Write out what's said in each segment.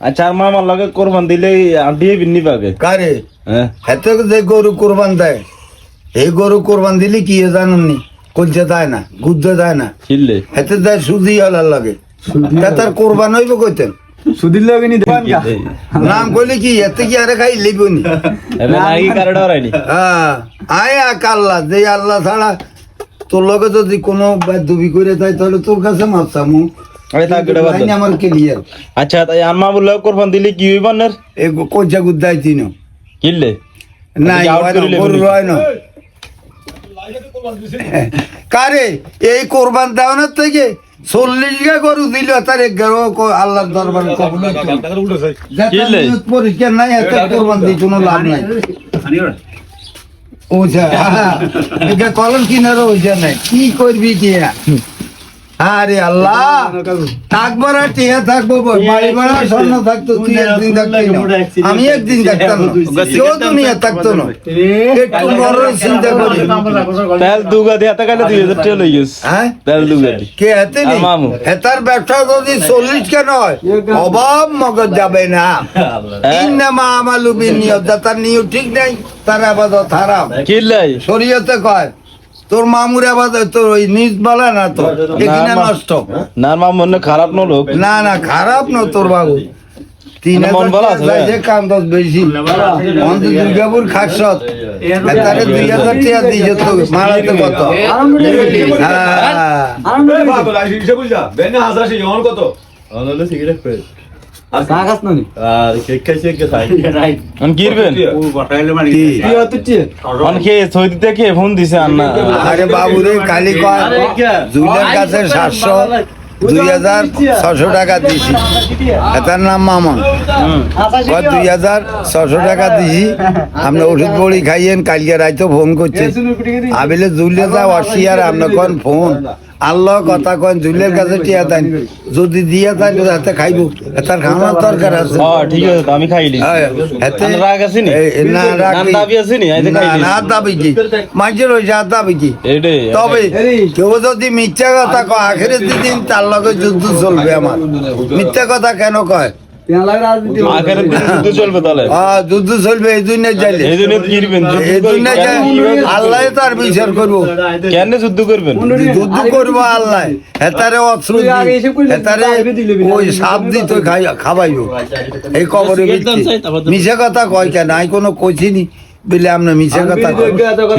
আচ্ছা আর মামার লগে কোরবান দিলে আন্টি বিন্নি পাবে কারে হ্যাঁ এত যে গরু কোরবান দেয় এই গরু কোরবান দিলে কি জানুননি কলছে দেয় না গুদ্দে দেয় না খিললে এতে দেয় সুদি আলার লাগে তার কোরবান হইব কইতেন সুদির লগে নি দেন নাম কইলে কি এতে কি আরে খাই লিবনি এবার নাকি কারে ডরাইনি হ্যাঁ আয় এক আল্লাহ যে আল্লাহ ছাড়া তোর লগে যদি কোনো দুবি করে দেয় তাহলে তোর কাছে মাপ চামু আরে তা গড়ে বাদ আমার ক্লিয়ার আচ্ছা তাই আম্মা বললে কোরবান দিলে কি হইব না এই কইজা গুদ্দাই তিন কিনলে না গরু হয় না কারে এই কোরবান দেওয়ানোর থেকে 40 গরু দিল তার আল্লাহর দরবার পরিষ্কার নাই এত কোরবান দিয়ে কোনো লাভ নাই ওঝা কলম কিনারও ওঝা নাই কি করবি টিয়া আরে আল্লাহ থাকবো না টিয়া থাকবো বাড়ি ভাড়া স্বর্ণ থাকতো তুই একদিন থাকতি না আমি একদিন থাকতাম না কেউ দুনিয়া থাকতো না একটু বড় চিন্তা করি তেল দুগা দিয়ে টাকা 2000 টাকা লই গেছ হ্যাঁ তেল দুগা দি কে হাতে নেই মামু এটার ব্যবসা যদি 40 কেন হয় অভাব মগজ যাবে না ইন্নামা আমালু বিনিয়ত যাতার নিয়ত ঠিক নাই তার আবাদত হারাম কিনলাই শরীয়তে কয় তোর মামুর আবাদত তোর ওই নিজ বলা না তো এখানে নষ্ট না মামু মনে খারাপ ন লোক না না খারাপ না তোর বাবু মন ভালো আছে, 3000 যে কাম দশ বেশি অন্ত দুর্গাপুর খাসত তারে 2000 টাকা দিয়েছে তো মারাতে কত অন কিরবেন অন কে সৌদি থেকে ফোন দিছে আন্না আরে বাবু রে কালি কয় জুলের কাছে 2600 টাকা দিছি এটার নাম মামন 2600 টাকা দিছি আপনি ওষুধ বড়ি খাইয়েন কালকে রাইতে ফোন করছে আবিলে জুলে যা অসিয়ার আপনার কোন ফোন আল্লাহ কথা কন জুলের কাছে টিয়া দেন যদি দিয়া দেন হাতে খাইব তার খাওয়ার দরকার আছে ঠিক আছে তো আমি খাইলি হাতে রাগ আছে নি না রাগ নান দাবি আছে নি আইতে খাইলি না দাবি কি মাঝের ওই যা দাবি কি এইটাই তবে কেউ যদি মিথ্যা কথা কয় আখেরে দিন তার লগে যুদ্ধ চলবে আমার মিথ্যা কথা কেন কয় আখের যুদ্ধ চলবে তাহলে যুদ্ধ চলবে এই দুনিয়া যাইলে এই জন্য কিরবেন এই দুনিয়া আল্লাহ তার বিচার করবো কেন যুদ্ধ করবেন যুদ্ধ করবো আল্লাহ হেতারে অস্ত্র হেতারে ওই সাপ দিত খাবাইব এই কবরে মিশে কথা কয় কেন আমি কোনো কইছিনি বলে আমরা মিশে কথা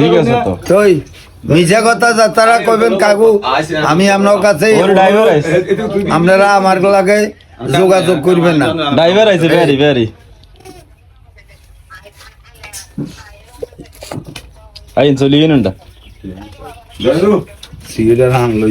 ঠিক আছে তো তুই মিশা কথা যাতারা কইবেন কাকু আমি আপনার কাছে ড্রাইভার আইছে আপনারা আমার লাগে যোগাযোগ করবেন না ড্রাইভার আইছে ভেরি ভেরি আইন চলি ইনুন্ডা সিগারেট আনলো